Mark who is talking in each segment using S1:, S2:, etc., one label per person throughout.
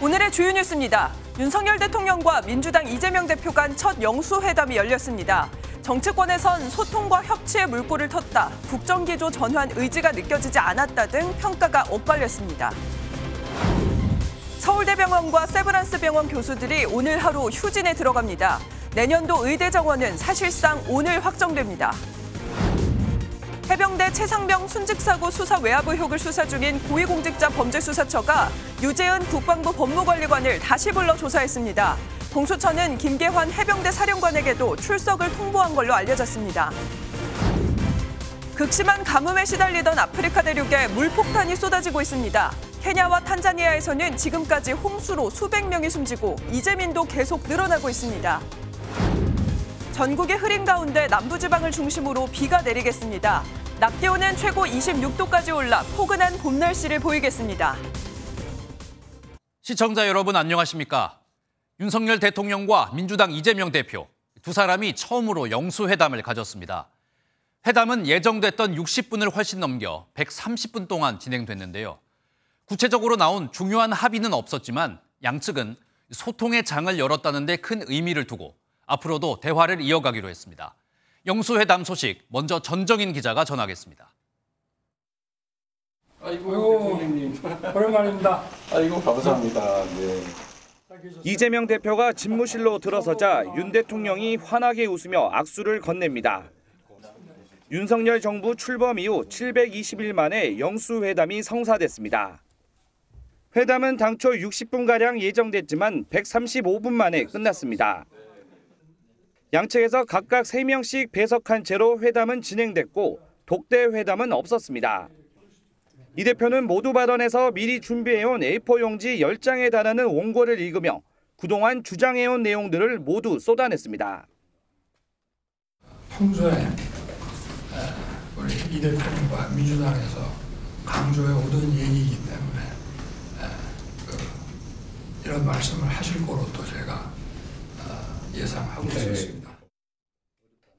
S1: 오늘의 주요 뉴스입니다. 윤석열 대통령과 민주당 이재명 대표 간 첫 영수회담이 열렸습니다. 정치권에선 소통과 협치의 물꼬를 텄다, 국정기조 전환 의지가 느껴지지 않았다 등 평가가 엇갈렸습니다. 서울대병원과 세브란스병원 교수들이 오늘 하루 휴진에 들어갑니다. 내년도 의대 정원은 사실상 오늘 확정됩니다. 해병대 최상병 순직사고 수사 외압 의혹을 수사 중인 고위공직자범죄수사처가 유재은 국방부 법무관리관을 다시 불러 조사했습니다. 공수처는 김계환 해병대 사령관에게도 출석을 통보한 걸로 알려졌습니다. 극심한 가뭄에 시달리던 아프리카 대륙에 물폭탄이 쏟아지고 있습니다. 케냐와 탄자니아에서는 지금까지 홍수로 수백 명이 숨지고 이재민도 계속 늘어나고 있습니다. 전국의 흐린 가운데 남부지방을 중심으로 비가 내리겠습니다. 낮 기온은 최고 26도까지 올라 포근한 봄 날씨를 보이겠습니다.
S2: 시청자 여러분 안녕하십니까? 윤석열 대통령과 민주당 이재명 대표 두 사람이 처음으로 영수회담을 가졌습니다. 회담은 예정됐던 60분을 훨씬 넘겨 130분 동안 진행됐는데요. 구체적으로 나온 중요한 합의는 없었지만 양측은 소통의 장을 열었다는 데 큰 의미를 두고 앞으로도 대화를 이어가기로 했습니다. 영수회담 소식 먼저 전정인 기자가 전하겠습니다.
S3: 아이고, 오랜만입니다.
S4: 아이고, 감사합니다. 네.
S5: 이재명 대표가 집무실로 들어서자 윤 대통령이 환하게 웃으며 악수를 건넵니다. 윤석열 정부 출범 이후 720일 만에 영수회담이 성사됐습니다. 회담은 당초 60분가량 예정됐지만 135분 만에 끝났습니다. 양측에서 각각 3명씩 배석한 채로 회담은 진행됐고 독대 회담은 없었습니다. 이 대표는 모두 발언에서 미리 준비해온 A4 용지 10장에 달하는 원고를 읽으며 그동안 주장해온 내용들을 모두 쏟아냈습니다.
S3: 평소에 우리 이 대표님과 민주당에서 강조해 오던 얘기이기 때문에 이런 말씀을 하실 거로 또 제가 예상하고 있었습니다.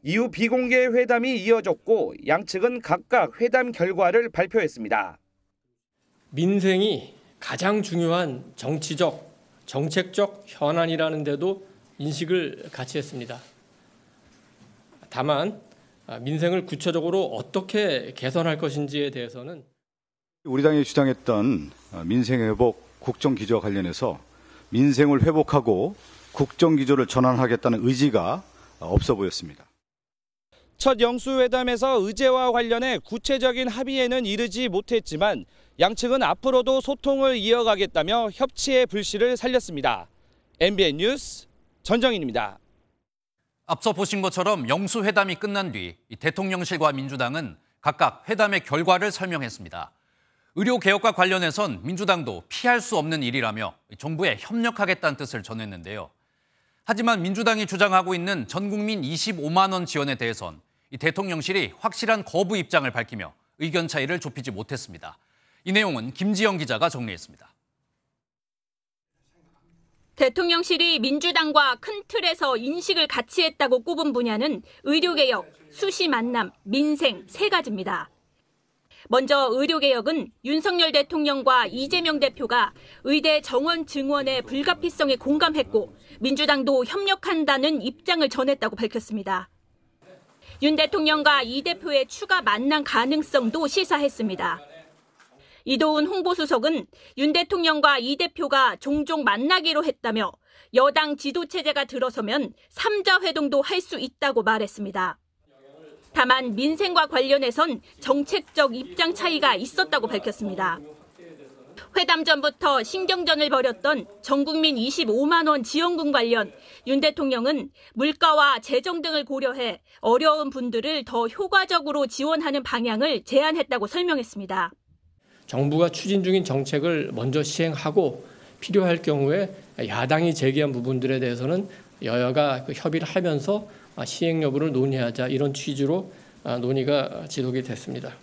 S5: 이후 비공개 회담이 이어졌고 양측은 각각 회담 결과를 발표했습니다.
S6: 민생이 가장 중요한 정치적, 정책적 현안이라는 데도 인식을 같이 했습니다. 다만 민생을 구체적으로 어떻게 개선할 것인지에 대해서는
S7: 우리 당이 주장했던 민생 회복, 국정 기조와 관련해서 민생을 회복하고 국정 기조를 전환하겠다는 의지가 없어 보였습니다.
S5: 첫 영수회담에서 의제와 관련해 구체적인 합의에는 이르지 못했지만 양측은 앞으로도 소통을 이어가겠다며 협치의 불씨를 살렸습니다. MBN 뉴스 전정인입니다.
S2: 앞서 보신 것처럼 영수회담이 끝난 뒤 대통령실과 민주당은 각각 회담의 결과를 설명했습니다. 의료개혁과 관련해선 민주당도 피할 수 없는 일이라며 정부에 협력하겠다는 뜻을 전했는데요. 하지만 민주당이 주장하고 있는 전국민 25만 원 지원에 대해선 이 대통령실이 확실한 거부 입장을 밝히며 의견 차이를 좁히지 못했습니다. 이 내용은 김지영 기자가 정리했습니다.
S8: 대통령실이 민주당과 큰 틀에서 인식을 같이 했다고 꼽은 분야는 의료개혁, 수시 만남, 민생 3가지입니다. 먼저 의료개혁은 윤석열 대통령과 이재명 대표가 의대 정원 증원의 불가피성에 공감했고 민주당도 협력한다는 입장을 전했다고 밝혔습니다. 윤 대통령과 이 대표의 추가 만남 가능성도 시사했습니다. 이도훈 홍보수석은 윤 대통령과 이 대표가 종종 만나기로 했다며 여당 지도체제가 들어서면 3자 회동도 할 수 있다고 말했습니다. 다만 민생과 관련해선 정책적 입장 차이가 있었다고 밝혔습니다. 회담 전부터 신경전을 벌였던 전국민 25만 원 지원금 관련 윤 대통령은 물가와 재정 등을 고려해 어려운 분들을 더 효과적으로 지원하는 방향을 제안했다고 설명했습니다.
S6: 정부가 추진 중인 정책을 먼저 시행하고 필요할 경우에 야당이 제기한 부분들에 대해서는 여야가 협의를 하면서 시행 여부를 논의하자 이런 취지로 논의가 지속이 됐습니다.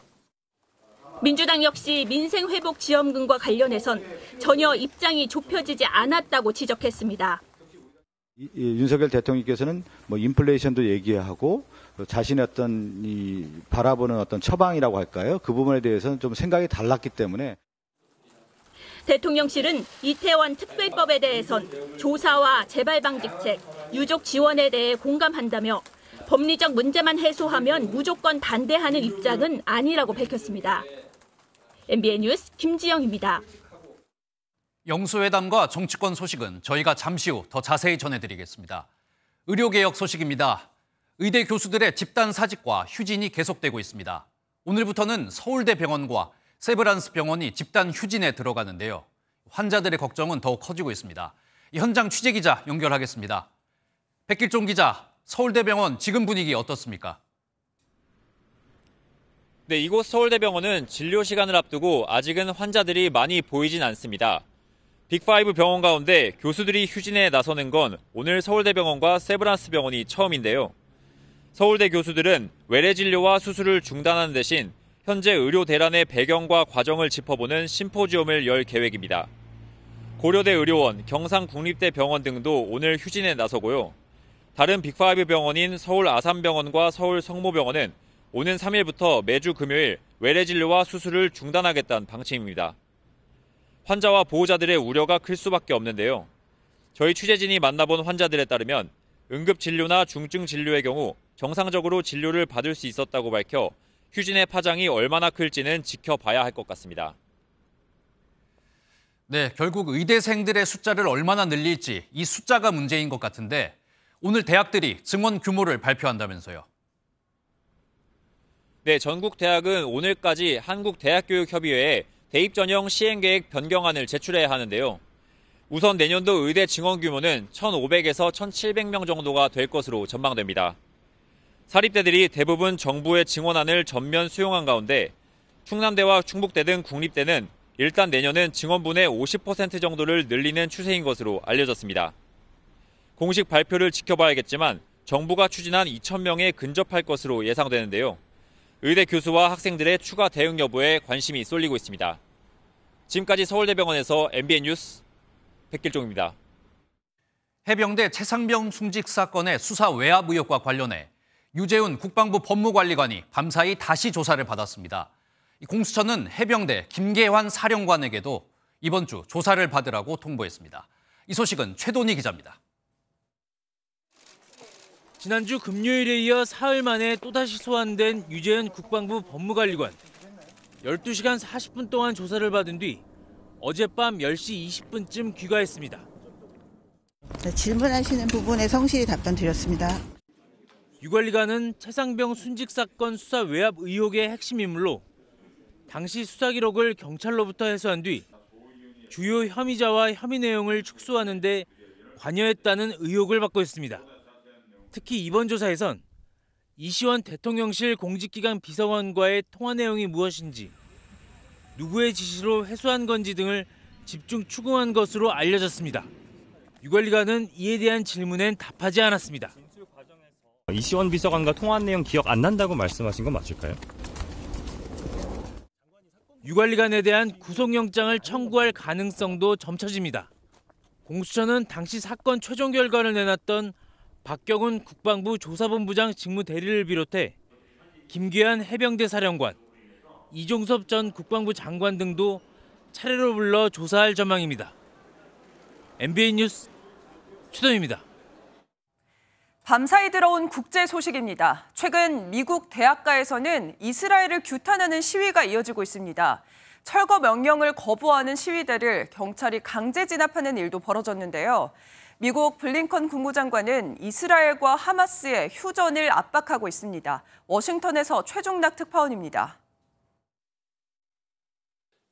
S8: 민주당 역시 민생회복 지원금과 관련해선 전혀 입장이 좁혀지지 않았다고 지적했습니다.
S7: 윤석열 대통령께서는 인플레이션도 얘기하고 자신의 어떤 바라보는 어떤 처방이라고 할까요? 그 부분에 대해서는 좀 생각이 달랐기 때문에.
S8: 대통령실은 이태원 특별법에 대해선 조사와 재발 방지책, 유족 지원에 대해 공감한다며 법리적 문제만 해소하면 무조건 반대하는 입장은 아니라고 밝혔습니다. MBN 뉴스 김지영입니다.
S2: 영수회담과 정치권 소식은 저희가 잠시 후 더 자세히 전해드리겠습니다. 의료개혁 소식입니다. 의대 교수들의 집단 사직과 휴진이 계속되고 있습니다. 오늘부터는 서울대병원과 세브란스 병원이 집단 휴진에 들어가는데요. 환자들의 걱정은 더욱 커지고 있습니다. 현장 취재기자 연결하겠습니다. 백길종 기자, 서울대병원 지금 분위기 어떻습니까?
S9: 네, 이곳 서울대병원은 진료 시간을 앞두고 아직은 환자들이 많이 보이진 않습니다. 빅5 병원 가운데 교수들이 휴진에 나서는 건 오늘 서울대병원과 세브란스 병원이 처음인데요. 서울대 교수들은 외래 진료와 수술을 중단하는 대신 현재 의료 대란의 배경과 과정을 짚어보는 심포지엄을 열 계획입니다. 고려대 의료원, 경상국립대병원 등도 오늘 휴진에 나서고요. 다른 빅5 병원인 서울 아산병원과 서울 성모병원은 오는 3일부터 매주 금요일 외래 진료와 수술을 중단하겠다는 방침입니다. 환자와 보호자들의 우려가 클 수밖에 없는데요. 저희 취재진이 만나본 환자들에 따르면 응급진료나 중증진료의 경우 정상적으로 진료를 받을 수 있었다고 밝혀 휴진의 파장이 얼마나 클지는 지켜봐야 할 것 같습니다.
S2: 네, 결국 의대생들의 숫자를 얼마나 늘릴지 이 숫자가 문제인 것 같은데 오늘 대학들이 증원 규모를 발표한다면서요.
S9: 네, 전국 대학은 오늘까지 한국대학교육협의회에 대입 전형 시행계획 변경안을 제출해야 하는데요. 우선 내년도 의대 증원 규모는 1,500에서 1,700명 정도가 될 것으로 전망됩니다. 사립대들이 대부분 정부의 증원안을 전면 수용한 가운데 충남대와 충북대 등 국립대는 일단 내년은 증원분의 50% 정도를 늘리는 추세인 것으로 알려졌습니다. 공식 발표를 지켜봐야겠지만 정부가 추진한 2,000명에 근접할 것으로 예상되는데요. 의대 교수와 학생들의 추가 대응 여부에 관심이 쏠리고 있습니다. 지금까지 서울대병원에서 MBN 뉴스 백길종입니다.
S2: 해병대 최상병 순직 사건의 수사 외압 의혹과 관련해 유재훈 국방부 법무관리관이 밤사이 다시 조사를 받았습니다. 공수처는 해병대 김계환 사령관에게도 이번 주 조사를 받으라고 통보했습니다. 이 소식은 최돈희 기자입니다.
S10: 지난주 금요일에 이어 사흘 만에 또다시 소환된 유재훈 국방부 법무관리관. 12시간 40분 동안 조사를 받은 뒤 어젯밤 10시 20분쯤 귀가했습니다.
S11: 질문하시는 부분에 성실히 답변 드렸습니다.
S10: 유 관리관은 최상병 순직 사건 수사 외압 의혹의 핵심 인물로 당시 수사 기록을 경찰로부터 해소한 뒤 주요 혐의자와 혐의 내용을 축소하는 데 관여했다는 의혹을 받고 있습니다. 특히 이번 조사에선 이시원 대통령실 공직기관 비서관과의 통화 내용이 무엇인지, 누구의 지시로 해소한 건지 등을 집중 추궁한 것으로 알려졌습니다. 유 관리관은 이에 대한 질문엔 답하지 않았습니다.
S12: 이시원 비서관과 통화한 내용 기억 안 난다고 말씀하신 건 맞을까요?
S10: 유 관리관에 대한 구속영장을 청구할 가능성도 점쳐집니다. 공수처는 당시 사건 최종 결과를 내놨던 박경훈 국방부 조사본부장 직무대리를 비롯해 김계환 해병대 사령관, 이종섭 전 국방부 장관 등도 차례로 불러 조사할 전망입니다. MBN 뉴스 최동입니다.
S1: 밤사이 들어온 국제 소식입니다. 최근 미국 대학가에서는 이스라엘을 규탄하는 시위가 이어지고 있습니다. 철거 명령을 거부하는 시위대를 경찰이 강제 진압하는 일도 벌어졌는데요. 미국 블링컨 국무장관은 이스라엘과 하마스의 휴전을 압박하고 있습니다. 워싱턴에서 최종락 특파원입니다.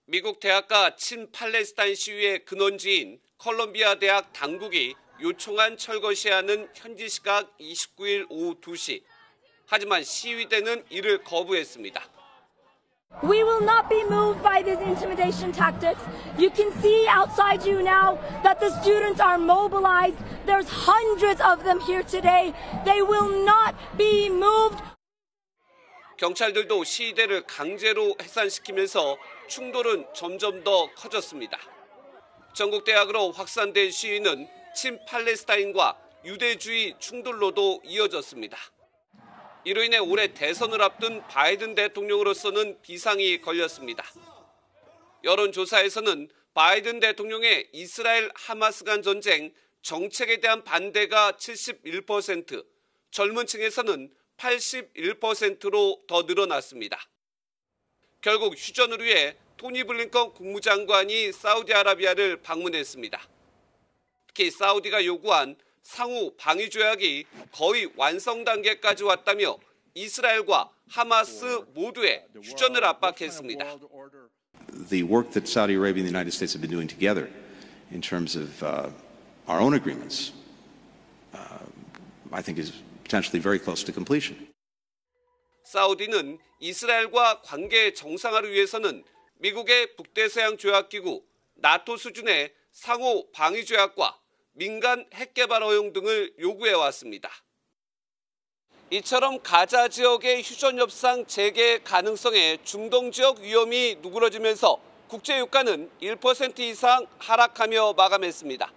S13: 미국 대학가 친팔레스타인 시위의 근원지인 컬럼비아 대학 당국이 요청한 철거 시한은 현지 시각 29일 오후 2시. 하지만 시위대는 이를 거부했습니다.
S14: We will not be moved by these intimidation tactics. You can see outside you now that the students are mobilized. There's hundreds of them here today. They will not be moved.
S13: 경찰들도 시위대를 강제로 해산시키면서 충돌은 점점 더 커졌습니다. 전국 대학으로 확산된 시위는 친팔레스타인과 유대주의 충돌로도 이어졌습니다. 이로 인해 올해 대선을 앞둔 바이든 대통령으로서는 비상이 걸렸습니다. 여론조사에서는 바이든 대통령의 이스라엘 하마스 간 전쟁 정책에 대한 반대가 71%, 젊은 층에서는 81%로 더 늘어났습니다. 결국 휴전을 위해 토니 블링컨 국무장관이 사우디아라비아를 방문했습니다. 특히 사우디가 요구한 상호 방위 조약이 거의 완성 단계까지 왔다며 이스라엘과 하마스 모두의 휴전을 압박했습니다.
S15: The work that Saudi Arabia and the United States have been doing together in terms of our own agreements, I think is potentially very close to completion.
S13: 사우디는 이스라엘과 관계 정상화를 위해서는 미국의 북대서양 조약기구 나토 수준의 상호 방위 조약과 민간 핵 개발 허용 등을 요구해 왔습니다. 이처럼 가자 지역의 휴전 협상 재개 가능성에 중동 지역 위험이 누그러지면서 국제 유가는 1% 이상 하락하며 마감했습니다.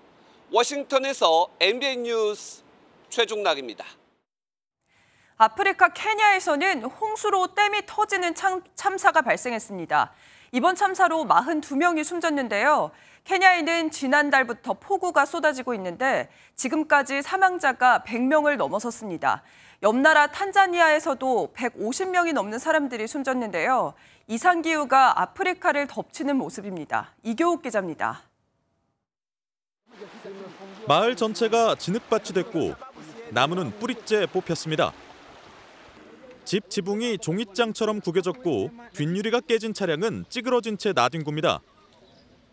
S13: 워싱턴에서 MBN 뉴스 최종락입니다.
S1: 아프리카 케냐에서는 홍수로 댐이 터지는 참사가 발생했습니다. 이번 참사로 42명이 숨졌는데요. 케냐에는 지난달부터 폭우가 쏟아지고 있는데 지금까지 사망자가 100명을 넘어섰습니다. 옆 나라 탄자니아에서도 150명이 넘는 사람들이 숨졌는데요. 이상기후가 아프리카를 덮치는 모습입니다. 이교욱 기자입니다.
S16: 마을 전체가 진흙밭이 됐고 나무는 뿌리째 뽑혔습니다. 집 지붕이 종잇장처럼 구겨졌고 뒷유리가 깨진 차량은 찌그러진 채 나뒹굽니다.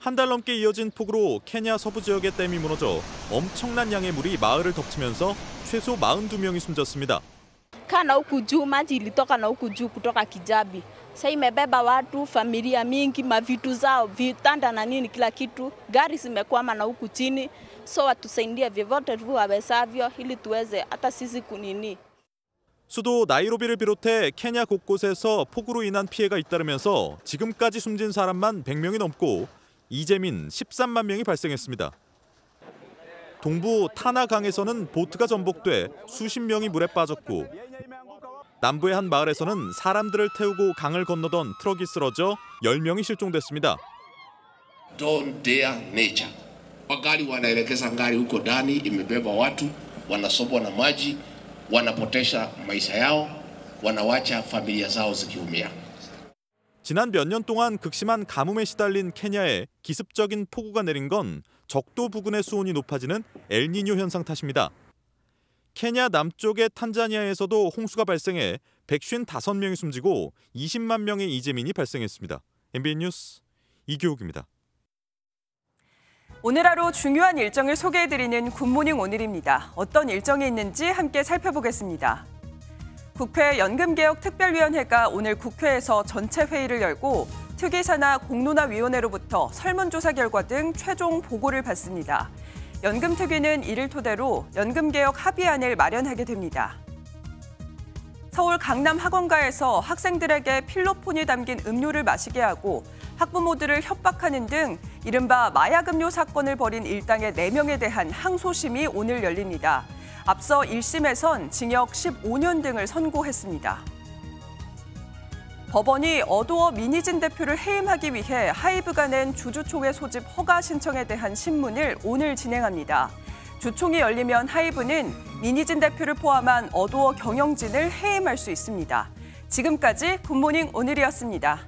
S16: 한 달 넘게 이어진 폭우로 케냐 서부 지역의 댐이 무너져 엄청난 양의 물이 마을을 덮치면서 최소 42명이 숨졌습니다.
S17: Kana huku juu maji ilitoka na huku juu kutoka Kijabi. Sasa imebeba watu, familia mingi, mavitu zao, vitanda na nini kila kitu. Gari zimekwama na huku chini. So watusaidie vyovyote tu wawezavyo ili tuweze hata sisi kunini.
S16: 수도 나이로비를 비롯해 케냐 곳곳에서 폭우로 인한 피해가 잇따르면서 지금까지 숨진 사람만 100명이 넘고 이재민 13만 명이 발생했습니다. 동부 타나강에서는 보트가 전복돼 수십 명이 물에 빠졌고 남부의 한 마을에서는 사람들을 태우고 강을 건너던 트럭이 쓰러져 10명이 실종됐습니다.
S18: Don't dare nature. Magari wanaelekeza ngari huko ndani imebeba watu, wanasombwa na maji, wanapotesha maisha yao, wanawacha familia zao zikiumia.
S16: 지난 몇 년 동안 극심한 가뭄에 시달린 케냐에 기습적인 폭우가 내린 건 적도 부근의 수온이 높아지는 엘니뇨 현상 탓입니다. 케냐 남쪽의 탄자니아에서도 홍수가 발생해 155명이 숨지고 20만 명의 이재민이 발생했습니다. MBN 뉴스 이교욱입니다.
S1: 오늘 하루 중요한 일정을 소개해드리는 굿모닝 오늘입니다. 어떤 일정이 있는지 함께 살펴보겠습니다. 국회 연금개혁특별위원회가 오늘 국회에서 전체 회의를 열고 특위사나 공론화위원회로부터 설문조사 결과 등 최종 보고를 받습니다. 연금특위는 이를 토대로 연금개혁 합의안을 마련하게 됩니다. 서울 강남 학원가에서 학생들에게 필로폰이 담긴 음료를 마시게 하고 학부모들을 협박하는 등 이른바 마약 음료 사건을 벌인 일당의 4명에 대한 항소심이 오늘 열립니다. 앞서 1심에선 징역 15년 등을 선고했습니다. 법원이 어도어 민희진 대표를 해임하기 위해 하이브가 낸 주주총회 소집 허가 신청에 대한 신문을 오늘 진행합니다. 주총이 열리면 하이브는 민희진 대표를 포함한 어도어 경영진을 해임할 수 있습니다. 지금까지 굿모닝 오늘이었습니다.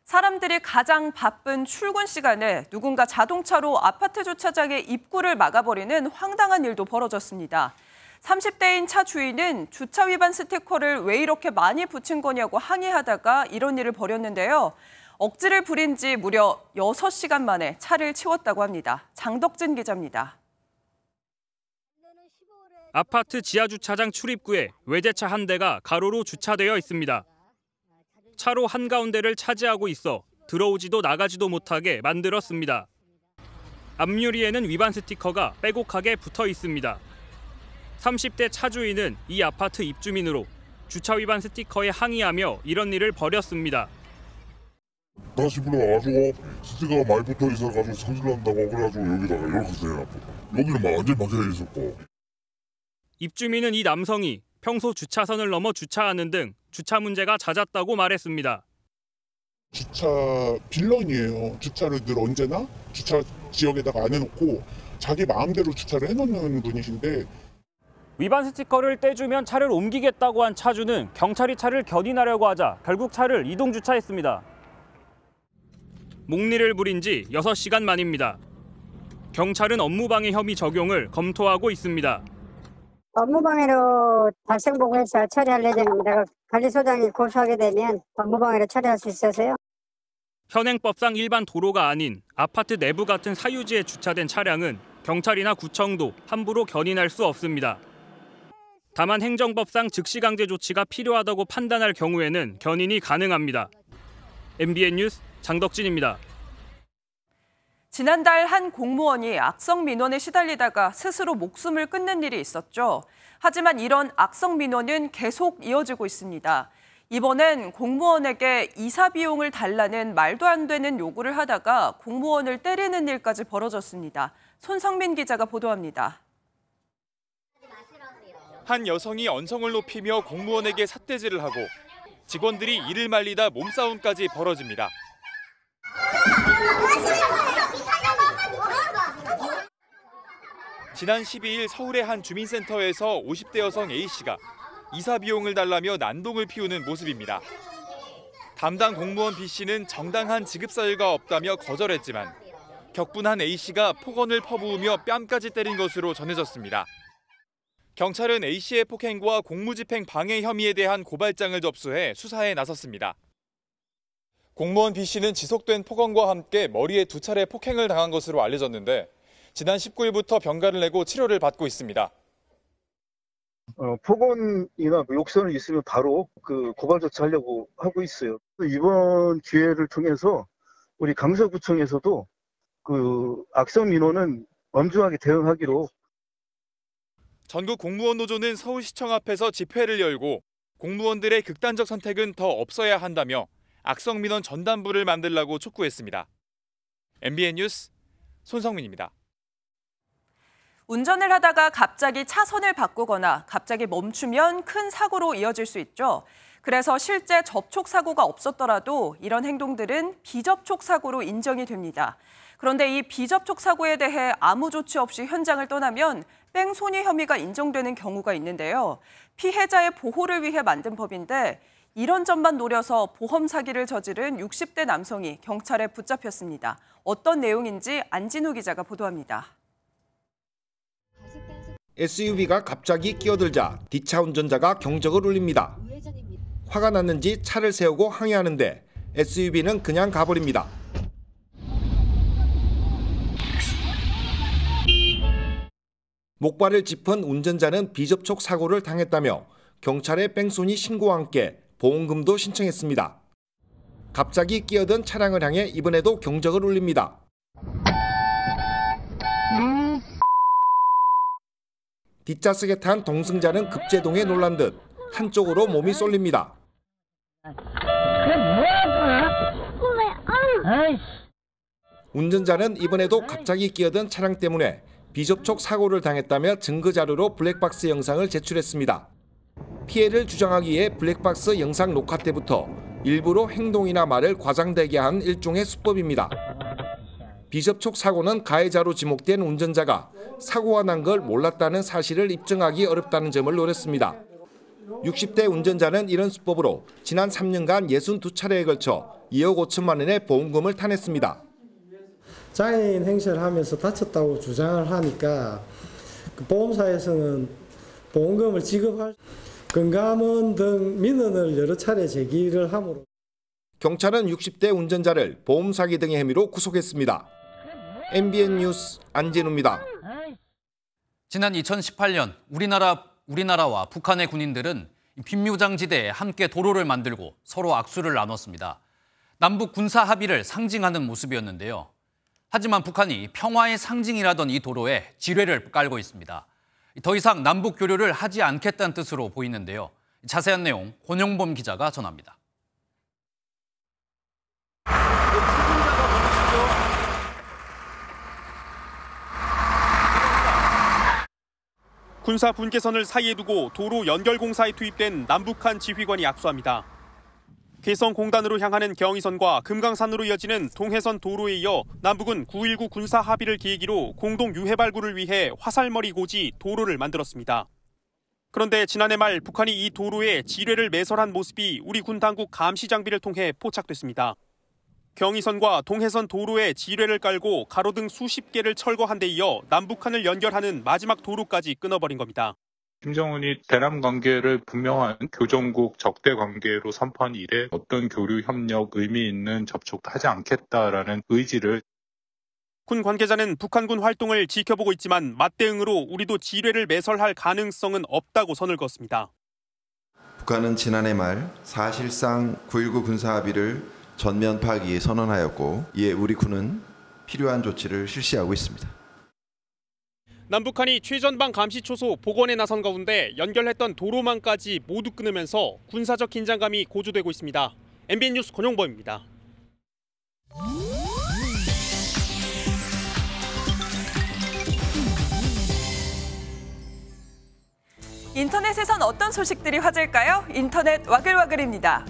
S1: 사람들이 가장 바쁜 출근 시간에 누군가 자동차로 아파트 주차장의 입구를 막아버리는 황당한 일도 벌어졌습니다. 30대인 차 주인은 주차 위반 스티커를 왜 이렇게 많이 붙인 거냐고 항의하다가 이런 일을 벌였는데요. 억지를 부린 지 무려 6시간 만에 차를 치웠다고 합니다. 장덕진 기자입니다.
S12: 아파트 지하주차장 출입구에 외제차 한 대가 가로로 주차되어 있습니다. 차로 한가운데를 차지하고 있어 들어오지도 나가지도 못하게 만들었습니다. 앞유리에는 위반 스티커가 빼곡하게 붙어 있습니다. 30대 차 주인은 이 아파트 입주민으로 주차 위반 스티커에 항의하며 이런 일을 벌였습니다.
S19: 다시 불러와가지고 스티커가 많이 붙어 있어가지고 성질난다고 그래가지고 여기다가 이렇게 대놨고 여기는 막 완전 막혀 있었고.
S12: 입주민은 이 남성이 평소 주차선을 넘어 주차하는 등 주차 문제가 잦았다고 말했습니다.
S19: 주차 빌런이에요. 주차를 늘 언제나 주차 지역에다가 안 해놓고 자기 마음대로 주차를 해놓는 분이신데
S12: 위반 스티커를 떼주면 차를 옮기겠다고 한 차주는 경찰이 차를 견인하려고 하자 결국 차를 이동 주차했습니다. 목리를 부린 지 6시간 만입니다. 경찰은 업무방해 혐의 적용을 검토하고 있습니다.
S20: 업무방해로 발생보고해서 처리할 예정입니다. 관리소장이 고소하게 되면 업무방해로 처리할 수 있어서요.
S12: 현행법상 일반 도로가 아닌 아파트 내부 같은 사유지에 주차된 차량은 경찰이나 구청도 함부로 견인할 수 없습니다. 다만 행정법상 즉시강제 조치가 필요하다고 판단할 경우에는 견인이 가능합니다. MBN 뉴스 장덕진입니다.
S1: 지난달 한 공무원이 악성 민원에 시달리다가 스스로 목숨을 끊는 일이 있었죠. 하지만 이런 악성 민원은 계속 이어지고 있습니다. 이번엔 공무원에게 이사 비용을 달라는 말도 안 되는 요구를 하다가 공무원을 때리는 일까지 벌어졌습니다. 손성민 기자가 보도합니다.
S21: 한 여성이 언성을 높이며 공무원에게 삿대질을 하고 직원들이 이를 말리다 몸싸움까지 벌어집니다. 지난 12일 서울의 한 주민센터에서 50대 여성 A씨가 이사 비용을 달라며 난동을 피우는 모습입니다. 담당 공무원 B씨는 정당한 지급 사유가 없다며 거절했지만 격분한 A씨가 폭언을 퍼부으며 뺨까지 때린 것으로 전해졌습니다. 경찰은 A씨의 폭행과 공무집행 방해 혐의에 대한 고발장을 접수해 수사에 나섰습니다. 공무원 B씨는 지속된 폭언과 함께 머리에 2차례 폭행을 당한 것으로 알려졌는데 지난 19일부터 병가를 내고 치료를 받고 있습니다.
S22: 폭언이나 욕설이 있으면 바로 고발 조치하려고 하고 있어요. 이번 기회를 통해서 우리 강서구청에서도 악성 민원은 엄중하게 대응하기로.
S21: 전국 공무원 노조는 서울시청 앞에서 집회를 열고 공무원들의 극단적 선택은 더 없어야 한다며 악성 민원 전담부를 만들라고 촉구했습니다. MBN 뉴스 손성민입니다.
S1: 운전을 하다가 갑자기 차선을 바꾸거나 갑자기 멈추면 큰 사고로 이어질 수 있죠. 그래서 실제 접촉 사고가 없었더라도 이런 행동들은 비접촉 사고로 인정이 됩니다. 그런데 이 비접촉 사고에 대해 아무 조치 없이 현장을 떠나면 뺑소니 혐의가 인정되는 경우가 있는데요. 피해자의 보호를 위해 만든 법인데 이런 점만 노려서 보험 사기를 저지른 60대 남성이 경찰에 붙잡혔습니다. 어떤 내용인지 안진우 기자가 보도합니다.
S23: SUV가 갑자기 끼어들자 뒷차 운전자가 경적을 울립니다. 화가 났는지 차를 세우고 항의하는데 SUV는 그냥 가버립니다. 목발을 짚은 운전자는 비접촉 사고를 당했다며 경찰에 뺑소니 신고와 함께 보험금도 신청했습니다. 갑자기 끼어든 차량을 향해 이번에도 경적을 울립니다. 뒷좌석에 탄 동승자는 급제동에 놀란 듯 한쪽으로 몸이 쏠립니다. 운전자는 이번에도 갑자기 끼어든 차량 때문에 비접촉 사고를 당했다며 증거자료로 블랙박스 영상을 제출했습니다. 피해를 주장하기 위해 블랙박스 영상 녹화 때부터 일부러 행동이나 말을 과장되게 한 일종의 수법입니다. 비접촉 사고는 가해자로 지목된 운전자가 사고가 난 걸 몰랐다는 사실을 입증하기 어렵다는 점을 노렸습니다. 60대 운전자는 이런 수법으로 지난 3년간 62차례에 걸쳐 2억 5천만 원의 보험금을 타냈습니다.
S24: 장애인 행세를 하면서 다쳤다고 주장을 하니까 보험사에서는 보험금을 지급할 금감원 등 민원을 여러 차례 제기를 함으로
S23: 경찰은 60대 운전자를 보험 사기 등의 혐의로 구속했습니다. MBN 뉴스 안진우입니다.
S2: 지난 2018년 우리나라와 북한의 군인들은 빈묘장지대에 함께 도로를 만들고 서로 악수를 나눴습니다. 남북 군사 합의를 상징하는 모습이었는데요. 하지만 북한이 평화의 상징이라던 이 도로에 지뢰를 깔고 있습니다. 더 이상 남북 교류를 하지 않겠다는 뜻으로 보이는데요. 자세한 내용 권영범 기자가 전합니다.
S25: 군사 분계선을 사이에 두고 도로 연결 공사에 투입된 남북한 지휘관이 악수합니다.
S3: 개성공단으로 향하는 경의선과 금강산으로 이어지는 동해선 도로에 이어 남북은 9.19 군사 합의를 계기로 공동 유해 발굴을 위해 화살머리 고지 도로를 만들었습니다. 그런데 지난해 말 북한이 이 도로에 지뢰를 매설한 모습이 우리 군 당국 감시 장비를 통해 포착됐습니다. 경의선과 동해선 도로에 지뢰를 깔고 가로등 수십 개를 철거한 데 이어 남북한을 연결하는 마지막 도로까지 끊어버린 겁니다.
S4: 김정은이 대남 관계를 분명한 교정국 적대 관계로 선포한 이래 어떤 교류 협력 의미 있는 접촉도 하지 않겠다라는 의지를.
S3: 군 관계자는 북한군 활동을 지켜보고 있지만 맞대응으로 우리도 지뢰를 매설할 가능성은 없다고 선을 그었습니다.
S5: 북한은 지난해 말 사실상 9.19 군사합의를 전면 파기에 선언하였고 이에 우리 군은 필요한 조치를 실시하고 있습니다.
S3: 남북한이 최전방 감시 초소 복원에 나선 가운데 연결했던 도로망까지 모두 끊으면서 군사적 긴장감이 고조되고 있습니다. MBN 뉴스 권용범입니다.
S1: 인터넷에선 어떤 소식들이 화제일까요? 인터넷 와글와글입니다.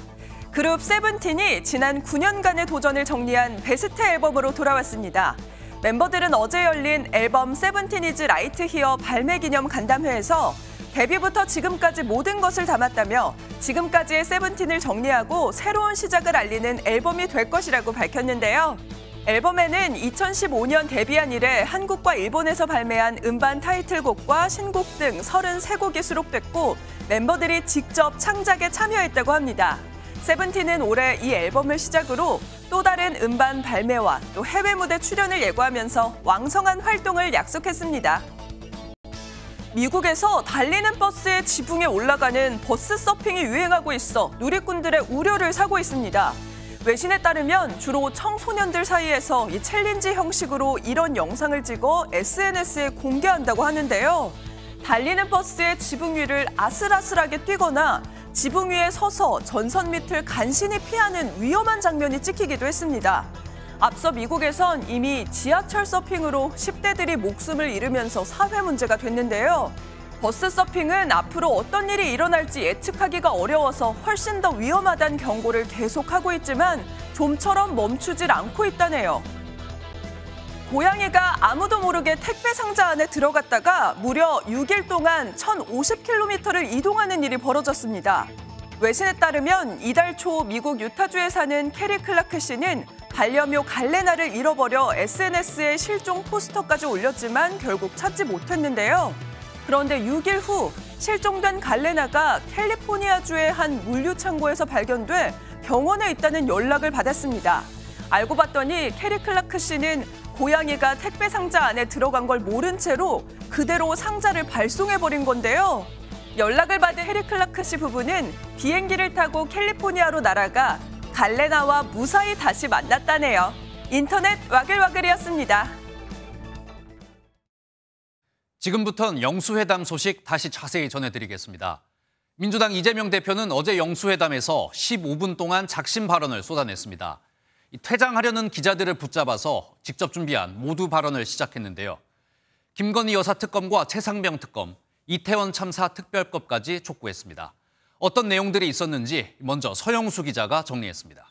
S1: 그룹 세븐틴이 지난 9년간의 도전을 정리한 베스트 앨범으로 돌아왔습니다. 멤버들은 어제 열린 앨범 세븐틴 이즈 라이트 히어 발매 기념 간담회에서 데뷔부터 지금까지 모든 것을 담았다며 지금까지의 세븐틴을 정리하고 새로운 시작을 알리는 앨범이 될 것이라고 밝혔는데요. 앨범에는 2015년 데뷔한 이래 한국과 일본에서 발매한 음반 타이틀곡과 신곡 등 33곡이 수록됐고 멤버들이 직접 창작에 참여했다고 합니다. 세븐틴은 올해 이 앨범을 시작으로 또 다른 음반 발매와 또 해외 무대 출연을 예고하면서 왕성한 활동을 약속했습니다. 미국에서 달리는 버스의 지붕에 올라가는 버스 서핑이 유행하고 있어 누리꾼들의 우려를 사고 있습니다. 외신에 따르면 주로 청소년들 사이에서 이 챌린지 형식으로 이런 영상을 찍어 SNS에 공개한다고 하는데요. 달리는 버스의 지붕 위를 아슬아슬하게 뛰거나 지붕 위에 서서 전선 밑을 간신히 피하는 위험한 장면이 찍히기도 했습니다. 앞서 미국에선 이미 지하철 서핑으로 10대들이 목숨을 잃으면서 사회 문제가 됐는데요. 버스 서핑은 앞으로 어떤 일이 일어날지 예측하기가 어려워서 훨씬 더 위험하다는 경고를 계속하고 있지만 좀처럼 멈추질 않고 있다네요. 고양이가 아무도 모르게 택배 상자 안에 들어갔다가 무려 6일 동안 1,050km를 이동하는 일이 벌어졌습니다. 외신에 따르면 이달 초 미국 유타주에 사는 캐리 클라크 씨는 반려묘 갈레나를 잃어버려 SNS에 실종 포스터까지 올렸지만 결국 찾지 못했는데요. 그런데 6일 후 실종된 갈레나가 캘리포니아주의 한 물류창고에서 발견돼 병원에 있다는 연락을 받았습니다. 알고 봤더니 캐리 클라크 씨는 고양이가 택배 상자 안에 들어간 걸 모른 채로 그대로 상자를 발송해버린 건데요. 연락을 받은 캐리 클라크 씨 부부는 비행기를 타고 캘리포니아로 날아가 갈레나와 무사히 다시 만났다네요. 인터넷 와글와글이었습니다.
S2: 지금부터는 영수회담 소식 다시 자세히 전해드리겠습니다. 민주당 이재명 대표는 어제 영수회담에서 15분 동안 작심 발언을 쏟아냈습니다. 퇴장하려는 기자들을 붙잡아서 직접 준비한 모두 발언을 시작했는데요. 김건희 여사 특검과 최상병 특검, 이태원 참사 특별법까지 촉구했습니다. 어떤 내용들이 있었는지 먼저 서영수 기자가 정리했습니다.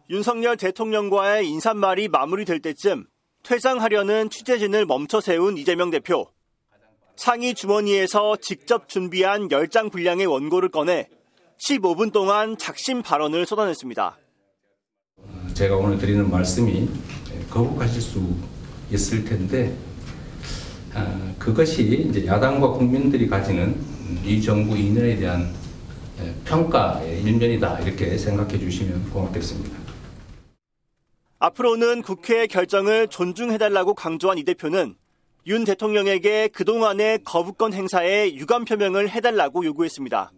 S6: 윤석열 대통령과의 인사말이 마무리될 때쯤 퇴장하려는 취재진을 멈춰 세운 이재명 대표. 상의 주머니에서 직접 준비한 10장 분량의 원고를 꺼내 15분 동안 작심 발언을 쏟아냈습니다.
S25: 제가 오늘 드리는 말씀이 거북하실 수 있을 텐데 그것이 이제 야당과 국민들이 가지는 이 정부 2년에 대한 평가의 일면이다 이렇게 생각해 주시면 고맙겠습니다.
S6: 앞으로는 국회의 결정을 존중해달라고 강조한 이 대표는 윤 대통령에게 그동안의 거부권 행사에 유감 표명을 해달라고 요구했습니다.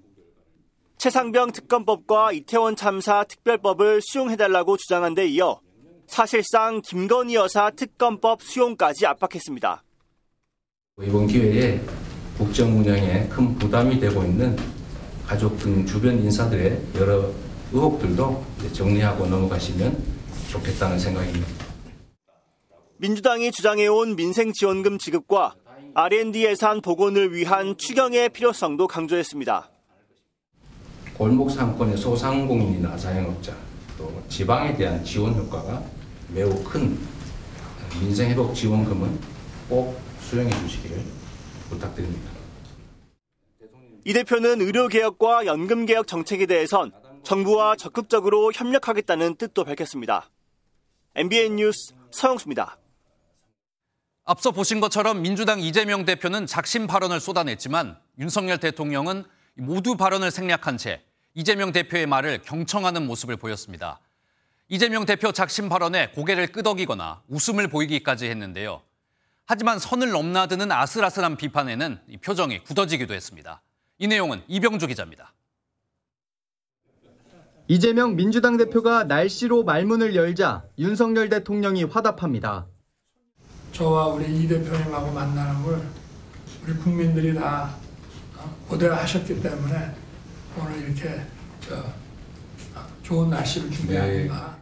S6: 최상병 특검법과 이태원 참사 특별법을 수용해달라고 주장한 데 이어 사실상 김건희 여사 특검법 수용까지 압박했습니다.
S25: 이번 기회에 국정 운영에 큰 부담이 되고 있는 가족 등 주변 인사들의 여러 의혹들도 정리하고 넘어가시면 좋겠다는 생각입니다.
S6: 민주당이 주장해온 민생지원금 지급과 R&D 예산 복원을 위한 추경의 필요성도 강조했습니다.
S25: 골목 상권의 소상공인이나 자영업자 또 지방에 대한 지원 효과가 매우 큰 민생회복 지원금은 꼭 수용해 주시기를 부탁드립니다.
S6: 이 대표는 의료개혁과 연금개혁 정책에 대해선 정부와 적극적으로 협력하겠다는 뜻도 밝혔습니다. MBN 뉴스 서영수입니다.
S2: 앞서 보신 것처럼 민주당 이재명 대표는 작심 발언을 쏟아냈지만 윤석열 대통령은 모두 발언을 생략한 채 이재명 대표의 말을 경청하는 모습을 보였습니다. 이재명 대표 작심 발언에 고개를 끄덕이거나 웃음을 보이기까지 했는데요. 하지만 선을 넘나드는 아슬아슬한 비판에는 표정이 굳어지기도 했습니다. 이 내용은 이병주 기자입니다.
S7: 이재명 민주당 대표가 날씨로 말문을 열자 윤석열 대통령이 화답합니다.
S8: 저와 우리 이 대표님하고 만나는 걸 우리 국민들이 다 고대하셨기 때문에 오늘 이렇게 좋은 날씨를 준비합니다.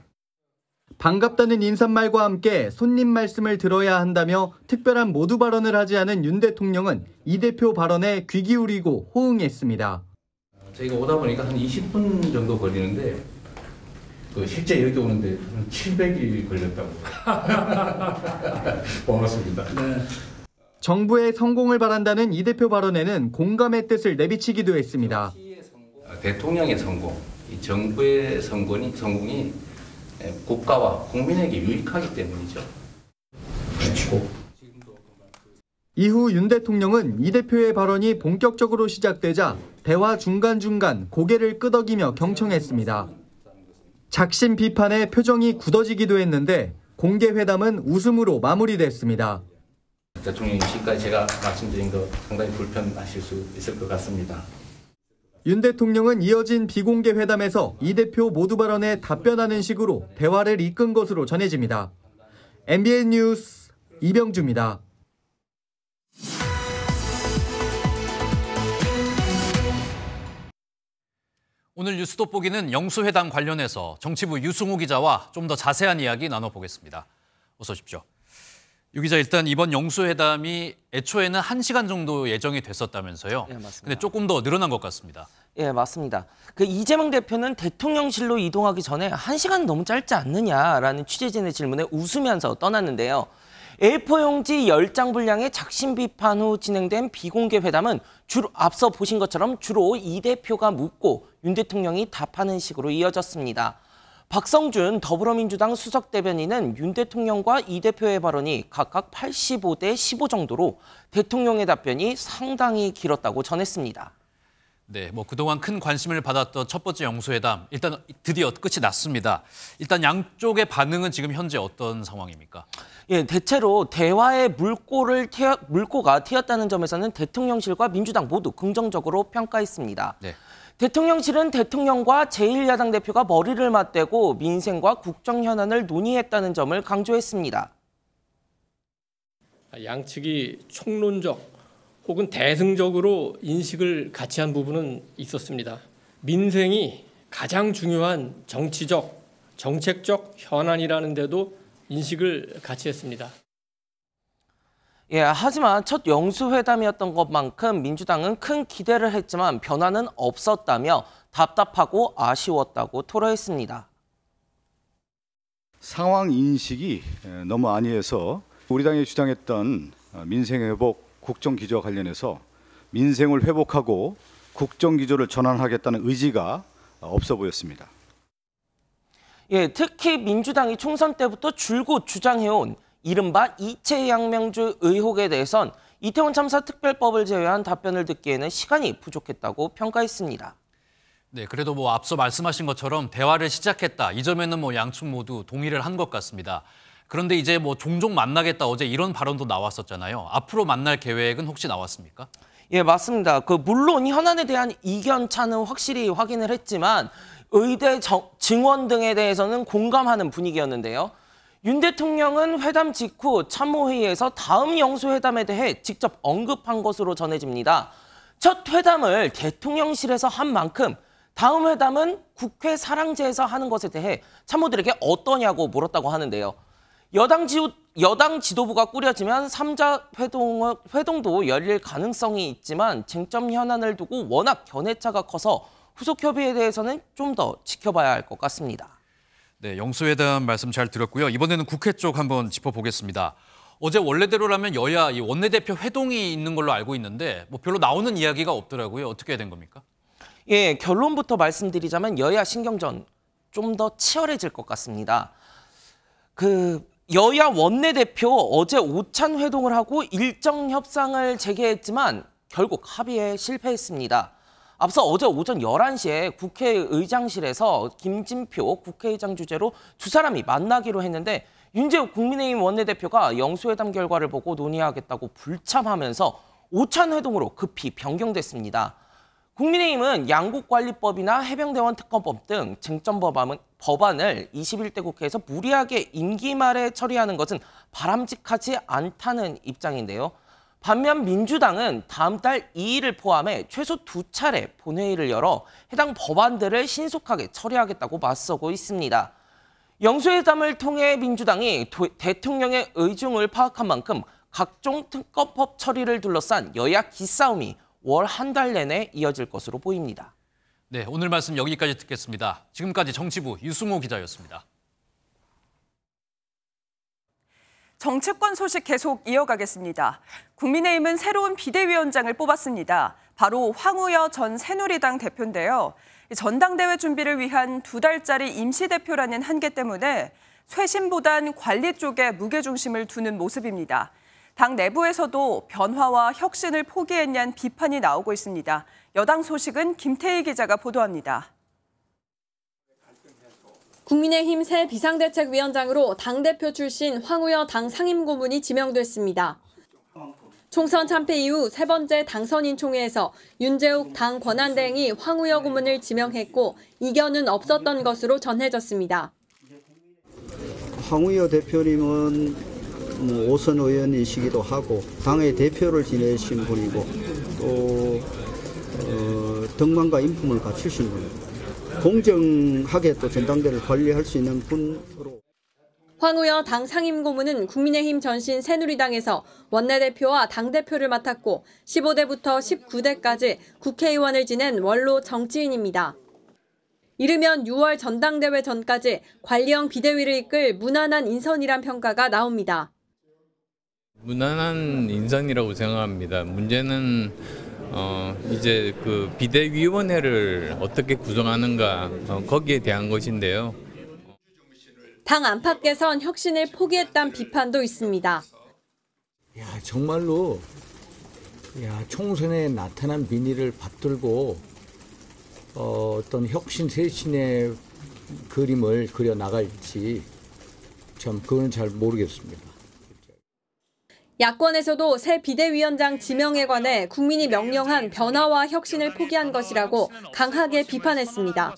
S7: 반갑다는 인사말과 함께 손님 말씀을 들어야 한다며 특별한 모두 발언을 하지 않은 윤 대통령은 이 대표 발언에 귀 기울이고 호응했습니다.
S25: 저희가 오다 보니까 한 20분 정도 걸리는데 실제 여기 오는데 한 700일 걸렸다고. 고맙습니다. 네.
S7: 정부의 성공을 바란다는 이 대표 발언에는 공감의 뜻을 내비치기도 했습니다.
S25: 대통령의 성공, 이 정부의 성공이 국가와 국민에게 유익하기 때문이죠. 그렇죠.
S7: 이후 윤 대통령은 이 대표의 발언이 본격적으로 시작되자 대화 중간중간 고개를 끄덕이며 경청했습니다. 작심 비판에 표정이 굳어지기도 했는데 공개 회담은 웃음으로 마무리됐습니다.
S25: 대통령님께까지 제가 말씀드린 거 상당히 불편하실 수 있을 것 같습니다.
S7: 윤 대통령은 이어진 비공개 회담에서 이 대표 모두 발언에 답변하는 식으로 대화를 이끈 것으로 전해집니다. MBN 뉴스 이병주입니다.
S2: 오늘 뉴스 돋보기는 영수회담 관련해서 정치부 유승우 기자와 좀 더 자세한 이야기 나눠보겠습니다. 어서 오십시오. 유 기자, 일단 이번 영수회담이 애초에는 1시간 정도 예정이 됐었다면서요.
S9: 네, 맞습니다.
S2: 근데 조금 더 늘어난 것 같습니다.
S9: 예, 맞습니다. 이재명 대표는 대통령실로 이동하기 전에 1시간 너무 짧지 않느냐라는 취재진의 질문에 웃으면서 떠났는데요. A4 용지 10장 분량의 작심 비판 후 진행된 비공개 회담은 앞서 보신 것처럼 주로 이 대표가 묻고 윤 대통령이 답하는 식으로 이어졌습니다. 박성준 더불어민주당 수석대변인은 윤 대통령과 이 대표의 발언이 각각 85대 15 정도로 대통령의 답변이 상당히 길었다고 전했습니다.
S2: 네, 그동안 큰 관심을 받았던 첫 번째 영수회담, 일단 드디어 끝이 났습니다. 일단 양쪽의 반응은 지금 현재 어떤 상황입니까?
S9: 예, 대체로 대화의 물꼬가 튀었다는 점에서는 대통령실과 민주당 모두 긍정적으로 평가했습니다.
S2: 네.
S9: 대통령실은 대통령과 제1야당 대표가 머리를 맞대고 민생과 국정 현안을 논의했다는 점을 강조했습니다.
S10: 양측이 총론적 혹은 대승적으로 인식을 같이 한 부분은 있었습니다. 민생이 가장 중요한 정치적, 정책적 현안이라는 데도 인식을 같이 했습니다.
S9: 예, 하지만 첫 영수회담이었던 것만큼 민주당은 큰 기대를 했지만 변화는 없었다며 답답하고 아쉬웠다고 토로했습니다.
S11: 상황 인식이 너무 아니해서 우리 당이 주장했던 민생 회복, 국정 기조와 관련해서 민생을 회복하고 국정 기조를 전환하겠다는 의지가 없어 보였습니다.
S9: 예, 특히 민주당이 총선 때부터 줄곧 주장해온 이른바 이채양명주 의혹에 대해선 이태원 참사 특별법을 제외한 답변을 듣기에는 시간이 부족했다고 평가했습니다.
S2: 네, 그래도 앞서 말씀하신 것처럼 대화를 시작했다. 이 점에는 양측 모두 동의를 한 것 같습니다. 그런데 이제 종종 만나겠다, 어제 이런 발언도 나왔었잖아요. 앞으로 만날 계획은 혹시 나왔습니까?
S9: 예, 맞습니다. 물론 현안에 대한 이견 차는 확실히 확인을 했지만 의대 증원 등에 대해서는 공감하는 분위기였는데요. 윤 대통령은 회담 직후 참모회의에서 다음 영수회담에 대해 직접 언급한 것으로 전해집니다. 첫 회담을 대통령실에서 한 만큼 다음 회담은 국회 사랑제에서 하는 것에 대해 참모들에게 어떠냐고 물었다고 하는데요. 여당 지도부가 꾸려지면 3자 회동도 열릴 가능성이 있지만 쟁점 현안을 두고 워낙 견해차가 커서 후속 협의에 대해서는 좀 더 지켜봐야 할 것 같습니다.
S2: 네, 영수회담 말씀 잘 들었고요. 이번에는 국회 쪽 한번 짚어보겠습니다. 어제 원래대로라면 여야 이 원내대표 회동이 있는 걸로 알고 있는데 뭐 별로 나오는 이야기가 없더라고요. 어떻게 된 겁니까?
S9: 예, 결론부터 말씀드리자면 여야 신경전 좀 더 치열해질 것 같습니다. 여야 원내대표 어제 오찬 회동을 하고 일정 협상을 재개했지만 결국 합의에 실패했습니다. 앞서 어제 오전 11시에 국회의장실에서 김진표 국회의장 주재로 두 사람이 만나기로 했는데 윤재욱 국민의힘 원내대표가 영수회담 결과를 보고 논의하겠다고 불참하면서 오찬 회동으로 급히 변경됐습니다. 국민의힘은 양국관리법이나 해병대원 특검법 등 쟁점 법안을 21대 국회에서 무리하게 임기 말에 처리하는 것은 바람직하지 않다는 입장인데요. 반면 민주당은 다음 달 2일을 포함해 최소 2차례 본회의를 열어 해당 법안들을 신속하게 처리하겠다고 맞서고 있습니다. 영수회담을 통해 민주당이 대통령의 의중을 파악한 만큼 각종 특검법 처리를 둘러싼 여야 기싸움이 월 한 달 내내 이어질 것으로 보입니다.
S2: 네, 오늘 말씀 여기까지 듣겠습니다. 지금까지 정치부 유승호 기자였습니다.
S1: 정치권 소식 계속 이어가겠습니다. 국민의힘은 새로운 비대위원장을 뽑았습니다. 바로 황우여 전 새누리당 대표인데요. 전당대회 준비를 위한 2달짜리 임시대표라는 한계 때문에 쇄신보단 관리 쪽에 무게중심을 두는 모습입니다. 당 내부에서도 변화와 혁신을 포기했냐는 비판이 나오고 있습니다. 여당 소식은 김태희 기자가 보도합니다.
S13: 국민의힘 새 비상대책위원장으로 당대표 출신 황우여 당 상임고문이 지명됐습니다. 총선 참패 이후 세 번째 당선인 총회에서 윤재욱 당 권한대행이 황우여 고문을 지명했고 이견은 없었던 것으로 전해졌습니다.
S14: 황우여 대표님은 오선 의원이시기도 하고 당의 대표를 지내신 분이고 또 덕망과 인품을 갖추신 분이고 공정하게 또 전당대를 관리할 수 있는 분으로.
S13: 황우여 당 상임고문은 국민의힘 전신 새누리당에서 원내대표와 당대표를 맡았고 15대부터 19대까지 국회의원을 지낸 원로 정치인입니다. 이르면 6월 전당대회 전까지 관리형 비대위를 이끌 무난한 인선이란 평가가 나옵니다.
S15: 무난한 인선이라고 생각합니다. 문제는 이제 그 비대위원회를 어떻게 구성하는가 거기에 대한 것인데요.
S13: 당 안팎에선 혁신을 포기했다는 비판도 있습니다.
S17: 정말로 총선에 나타난 민의를 받들고 어떤 혁신 쇄신의 그림을 그려 나갈지 참 그건 잘 모르겠습니다.
S13: 야권에서도 새 비대위원장 지명에 관해 국민이 명령한 변화와 혁신을 포기한 것이라고 강하게 비판했습니다.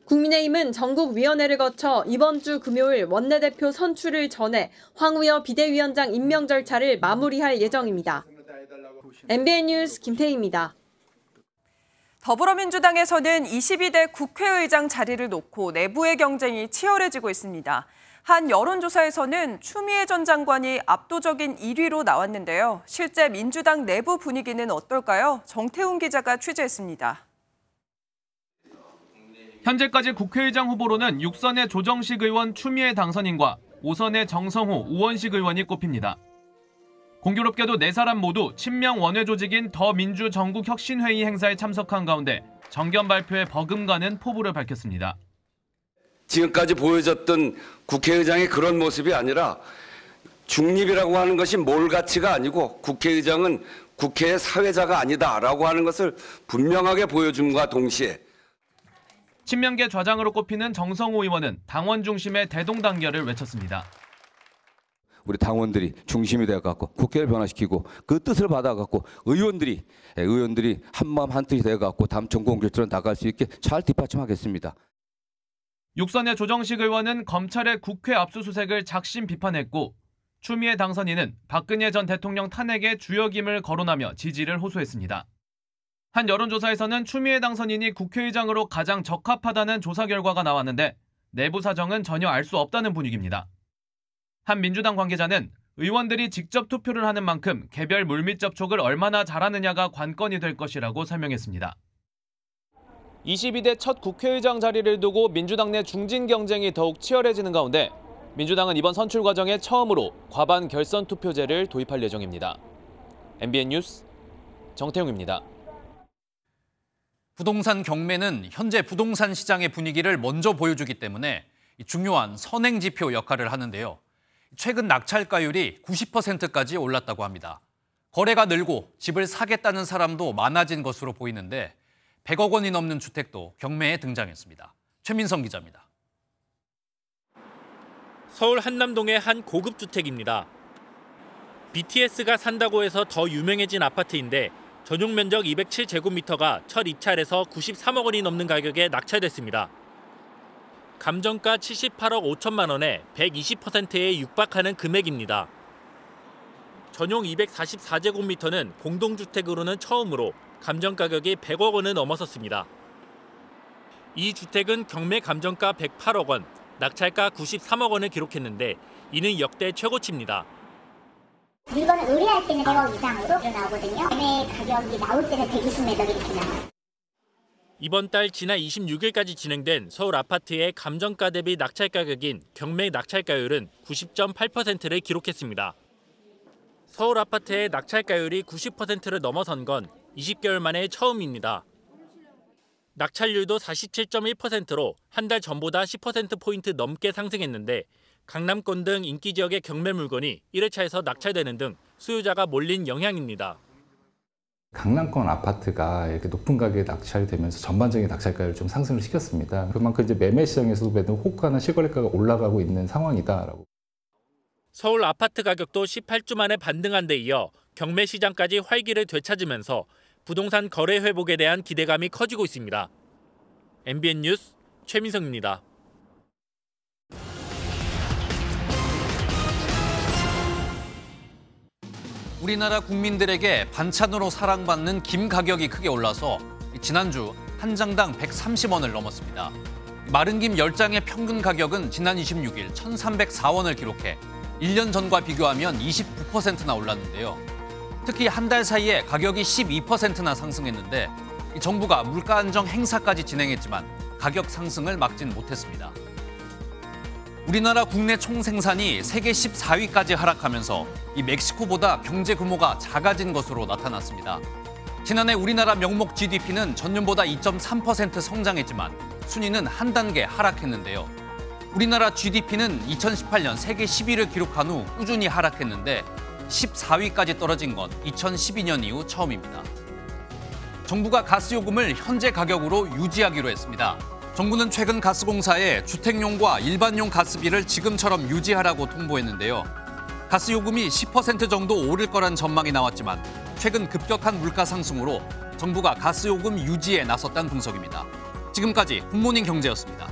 S13: 국민의힘은 전국위원회를 거쳐 이번 주 금요일 원내대표 선출을 전해 황우여 비대위원장 임명 절차를 마무리할 예정입니다. MBN 뉴스 김태희입니다.
S1: 더불어민주당에서는 22대 국회의장 자리를 놓고 내부의 경쟁이 치열해지고 있습니다. 한 여론조사에서는 추미애 전 장관이 압도적인 1위로 나왔는데요. 실제 민주당 내부 분위기는 어떨까요? 정태훈 기자가 취재했습니다.
S18: 현재까지 국회의장 후보로는 6선의 조정식 의원 추미애 당선인과 5선의 정성호, 우원식 의원이 꼽힙니다. 공교롭게도 4사람 모두 친명 원외 조직인 더민주 전국혁신회의 행사에 참석한 가운데 정견 발표에 버금가는 포부를 밝혔습니다.
S26: 지금까지 보여줬던 국회의장의 그런 모습이 아니라 중립이라고 하는 것이 몰가치가 아니고 국회의장은 국회의 사회자가 아니다라고 하는 것을 분명하게 보여줌과 동시에
S18: 친명계 좌장으로 꼽히는 정성호 의원은 당원 중심의 대동단결을 외쳤습니다.
S27: 우리 당원들이 중심이 되어갖고 국회를 변화시키고 그 뜻을 받아갖고 의원들이 한마음 한뜻이 되어갖고 다음 정공결처럼 나갈 수 있게 잘 뒷받침하겠습니다.
S18: 6선의 조정식 의원은 검찰의 국회 압수수색을 작심 비판했고 추미애 당선인은 박근혜 전 대통령 탄핵에 주역임을 거론하며 지지를 호소했습니다. 한 여론조사에서는 추미애 당선인이 국회의장으로 가장 적합하다는 조사 결과가 나왔는데 내부 사정은 전혀 알 수 없다는 분위기입니다. 한 민주당 관계자는 의원들이 직접 투표를 하는 만큼 개별 물밑 접촉을 얼마나 잘하느냐가 관건이 될 것이라고 설명했습니다. 22대 첫 국회의장 자리를 두고 민주당 내 중진 경쟁이 더욱 치열해지는 가운데 민주당은 이번 선출 과정에 처음으로 과반 결선 투표제를 도입할 예정입니다. MBN 뉴스 정태용입니다.
S2: 부동산 경매는 현재 부동산 시장의 분위기를 먼저 보여주기 때문에 중요한 선행 지표 역할을 하는데요. 최근 낙찰가율이 90%까지 올랐다고 합니다. 거래가 늘고 집을 사겠다는 사람도 많아진 것으로 보이는데 100억 원이 넘는 주택도 경매에 등장했습니다. 최민성 기자입니다.
S12: 서울 한남동의 한 고급 주택입니다. BTS가 산다고 해서 더 유명해진 아파트인데 전용 면적 207제곱미터가 첫 입찰에서 93억 원이 넘는 가격에 낙찰됐습니다. 감정가 78억 5천만 원에 120%에 육박하는 금액입니다. 전용 244제곱미터는 공동주택으로는 처음으로 감정 가격이 100억 원을 넘어섰습니다. 이 주택은 경매 감정가 108억 원, 낙찰가 93억 원을 기록했는데 이는 역대 최고치입니다.
S16: 물건을 의뢰할 때는 100억 이상으로 나오거든요. 매매 가격이 나올 때는 120매덕 이렇게 나와요.
S12: 이번 달 지난 26일까지 진행된 서울 아파트의 감정가 대비 낙찰 가격인 경매 낙찰가율은 90.8%를 기록했습니다. 서울 아파트의 낙찰가율이 90%를 넘어선 건 20개월 만에 처음입니다. 낙찰률도 47.1%로 한 달 전보다 10%포인트 넘게 상승했는데 강남권 등 인기 지역의 경매 물건이 1회차에서 낙찰되는 등 수요자가 몰린 영향입니다.
S19: 강남권 아파트가 이렇게 높은 가격에 낙찰되면서 전반적인 낙찰가를 좀 상승을 시켰습니다. 그만큼 이제 매매 시장에서도 매도 호가나 실거래가가 올라가고 있는 상황이다라고.
S12: 서울 아파트 가격도 18주 만에 반등한 데 이어 경매 시장까지 활기를 되찾으면서 부동산 거래 회복에 대한 기대감이 커지고 있습니다. MBN 뉴스 최민성입니다.
S2: 우리나라 국민들에게 반찬으로 사랑받는 김 가격이 크게 올라서 지난주 한 장당 130원을 넘었습니다. 마른 김 10장의 평균 가격은 지난 26일 1,304원을 기록해 1년 전과 비교하면 29%나 올랐는데요. 특히 한 달 사이에 가격이 12%나 상승했는데 정부가 물가 안정 행사까지 진행했지만 가격 상승을 막진 못했습니다. 우리나라 국내 총생산이 세계 14위까지 하락하면서 이 멕시코보다 경제 규모가 작아진 것으로 나타났습니다. 지난해 우리나라 명목 GDP는 전년보다 2.3% 성장했지만 순위는 한 단계 하락했는데요. 우리나라 GDP는 2018년 세계 10위를 기록한 후 꾸준히 하락했는데 14위까지 떨어진 건 2012년 이후 처음입니다. 정부가 가스요금을 현재 가격으로 유지하기로 했습니다. 정부는 최근 가스공사에 주택용과 일반용 가스비를 지금처럼 유지하라고 통보했는데요. 가스요금이 10% 정도 오를 거란 전망이 나왔지만 최근 급격한 물가 상승으로 정부가 가스요금 유지에 나섰다는 분석입니다. 지금까지 굿모닝 경제였습니다.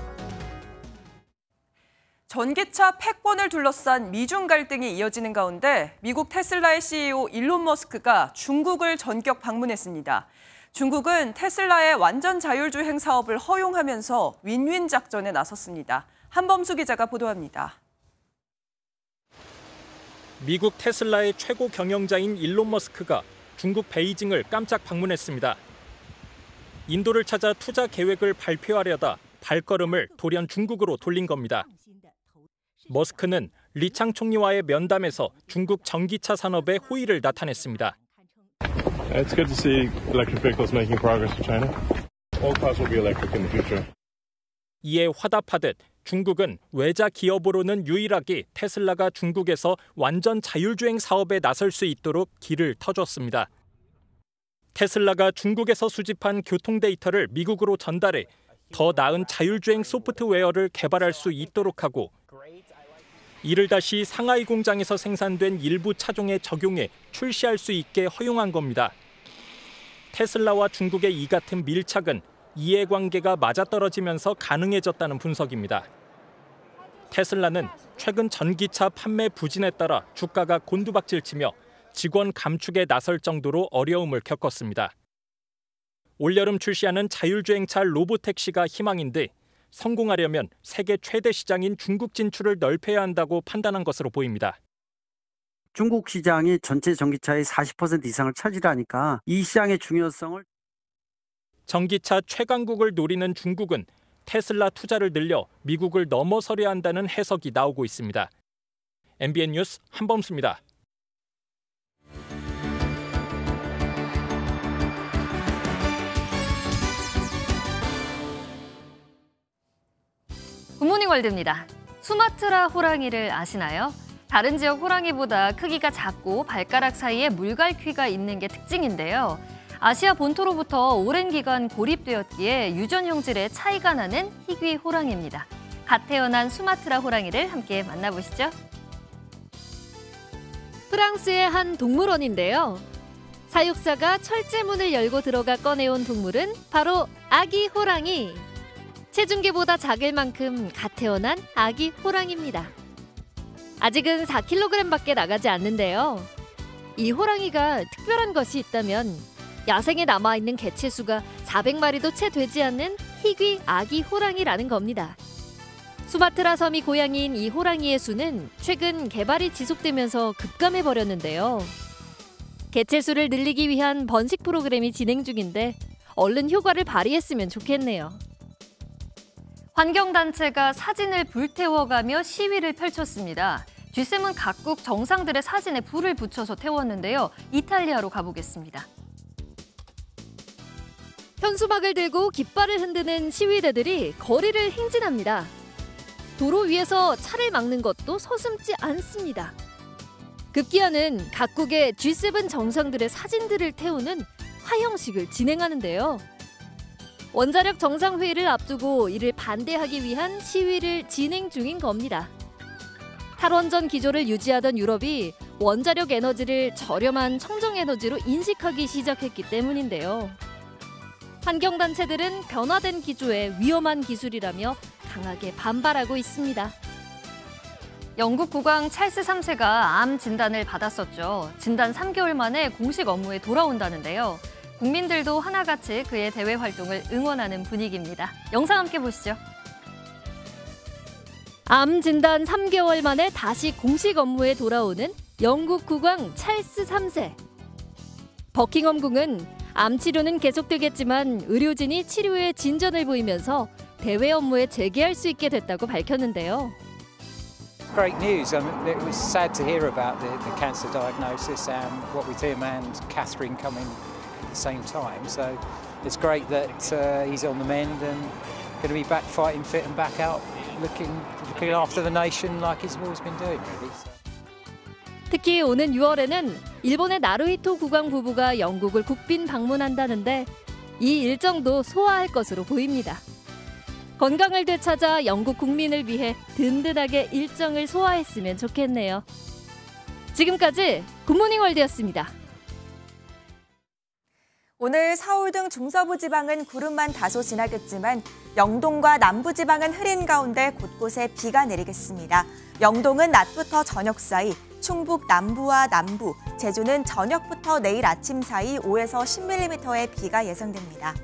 S1: 전기차 패권을 둘러싼 미중 갈등이 이어지는 가운데 미국 테슬라의 CEO 일론 머스크가 중국을 전격 방문했습니다. 중국은 테슬라의 완전 자율주행 사업을 허용하면서 윈윈 작전에 나섰습니다. 한범수 기자가 보도합니다.
S12: 미국 테슬라의 최고 경영자인 일론 머스크가 중국 베이징을 깜짝 방문했습니다. 인도를 찾아 투자 계획을 발표하려다 발걸음을 돌연 중국으로 돌린 겁니다. 머스크는 리창 총리와의 면담에서 중국 전기차 산업의 호의를 나타냈습니다.
S20: It's good to see electric vehicles making progress in China. All cars will be electric in the future.
S12: 이에 화답하듯 중국은 외자 기업으로는 유일하게 테슬라가 중국에서 완전 자율주행 사업에 나설 수 있도록 길을 터줬습니다. 테슬라가 중국에서 수집한 교통 데이터를 미국으로 전달해 더 나은 자율주행 소프트웨어를 개발할 수 있도록 하고 이를 다시 상하이 공장에서 생산된 일부 차종에 적용해 출시할 수 있게 허용한 겁니다. 테슬라와 중국의 이 같은 밀착은 이해관계가 맞아떨어지면서 가능해졌다는 분석입니다. 테슬라는 최근 전기차 판매 부진에 따라 주가가 곤두박질치며 직원 감축에 나설 정도로 어려움을 겪었습니다. 올여름 출시하는 자율주행차 로보택시가 희망인데 성공하려면 세계 최대 시장인 중국 진출을 넓혀야 한다고 판단한 것으로 보입니다.
S21: 중국 시장이 전체 전기차의 40% 이상을 차지하니까 이 시장의 중요성을
S12: 전기차 최강국을 노리는 중국은 테슬라 투자를 늘려 미국을 넘어서려 한다는 해석이 나오고 있습니다. MBN 뉴스 한범수입니다.
S3: 굿모닝 월드입니다. 수마트라 호랑이를 아시나요? 다른 지역 호랑이보다 크기가 작고 발가락 사이에 물갈퀴가 있는 게 특징인데요. 아시아 본토로부터 오랜 기간 고립되었기에 유전 형질에 차이가 나는 희귀 호랑이입니다. 갓 태어난 수마트라 호랑이를 함께 만나보시죠. 프랑스의 한 동물원인데요. 사육사가 철제문을 열고 들어가 꺼내온 동물은 바로 아기 호랑이. 체중계보다 작을 만큼 갓 태어난 아기 호랑이입니다. 아직은 4kg밖에 나가지 않는데요. 이 호랑이가 특별한 것이 있다면 야생에 남아있는 개체 수가 400마리도 채 되지 않는 희귀 아기 호랑이라는 겁니다. 수마트라 섬이 고향인 이 호랑이의 수는 최근 개발이 지속되면서 급감해버렸는데요. 개체 수를 늘리기 위한 번식 프로그램이 진행 중인데 얼른 효과를 발휘했으면 좋겠네요. 환경단체가 사진을 불태워가며 시위를 펼쳤습니다. G7 각국 정상들의 사진에 불을 붙여서 태웠는데요. 이탈리아로 가보겠습니다. 현수막을 들고 깃발을 흔드는 시위대들이 거리를 행진합니다. 도로 위에서 차를 막는 것도 서슴지 않습니다. 급기야는 각국의 G7 정상들의 사진들을 태우는 화형식을 진행하는데요. 원자력 정상회의를 앞두고 이를 반대하기 위한 시위를 진행 중인 겁니다. 탈원전 기조를 유지하던 유럽이 원자력 에너지를 저렴한 청정에너지로 인식하기 시작했기 때문인데요. 환경단체들은 변화된 기조에 위험한 기술이라며 강하게 반발하고 있습니다. 영국 국왕 찰스 3세가 암 진단을 받았었죠. 진단 3개월 만에 공식 업무에 돌아온다는데요. 국민들도 하나같이 그의 대외 활동을 응원하는 분위기입니다. 영상 함께 보시죠. 암 진단 3개월 만에 다시 공식 업무에 돌아오는 영국 국왕 찰스 3세. 버킹엄 궁은 암 치료는 계속되겠지만 의료진이 치료에 진전을 보이면서 대외 업무에 재개할 수 있게 됐다고 밝혔는데요.
S4: Great news. It was sad to hear about the cancer diagnosis and what with him and Catherine coming at the same time. So it's great that he's on the mend and going to be back fighting fit and back out looking after the nation like he's always been doing, really.
S3: 특히 오는 6월에는 일본의 나루히토 국왕 부부가 영국을 국빈 방문한다는데 이 일정도 소화할 것으로 보입니다. 건강을 되찾아 영국 국민을 위해 든든하게 일정을 소화했으면 좋겠네요. 지금까지 굿모닝 월드였습니다.
S5: 오늘 서울 등 중서부 지방은 구름만 다소 지나겠지만 영동과 남부 지방은 흐린 가운데 곳곳에 비가 내리겠습니다. 영동은 낮부터 저녁 사이, 충북 남부와 남부, 제주는 저녁부터 내일 아침 사이 5에서 10mm의 비가 예상됩니다.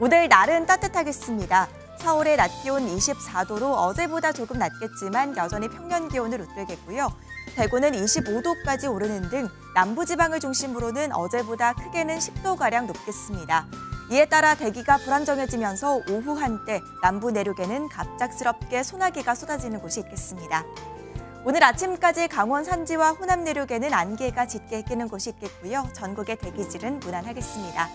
S5: 오늘 날은 따뜻하겠습니다. 서울의 낮 기온 24도로 어제보다 조금 낮겠지만 여전히 평년 기온을 웃돌겠고요. 대구는 25도까지 오르는 등 남부지방을 중심으로는 어제보다 크게는 10도가량 높겠습니다. 이에 따라 대기가 불안정해지면서 오후 한때 남부 내륙에는 갑작스럽게 소나기가 쏟아지는 곳이 있겠습니다. 오늘 아침까지 강원 산지와 호남 내륙에는 안개가 짙게 끼는 곳이 있겠고요. 전국의 대기질은 무난하겠습니다.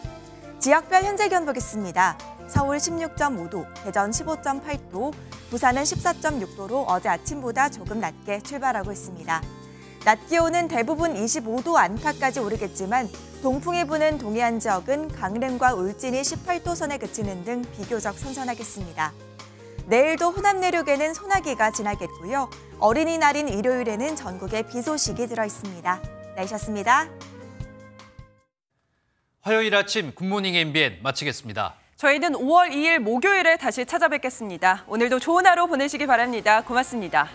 S5: 지역별 현재 기온 보겠습니다. 서울 16.5도, 대전 15.8도, 부산은 14.6도로 어제 아침보다 조금 낮게 출발하고 있습니다. 낮 기온은 대부분 25도 안팎까지 오르겠지만 동풍이 부는 동해안 지역은 강릉과 울진이 18도 선에 그치는 등 비교적 선선하겠습니다. 내일도 호남 내륙에는 소나기가 지나겠고요. 어린이날인 일요일에는 전국에 비 소식이 들어있습니다. 날씨였습니다.
S2: 화요일 아침 굿모닝 MBN 마치겠습니다.
S1: 저희는 5월 2일 목요일에 다시 찾아뵙겠습니다. 오늘도 좋은 하루 보내시기 바랍니다. 고맙습니다.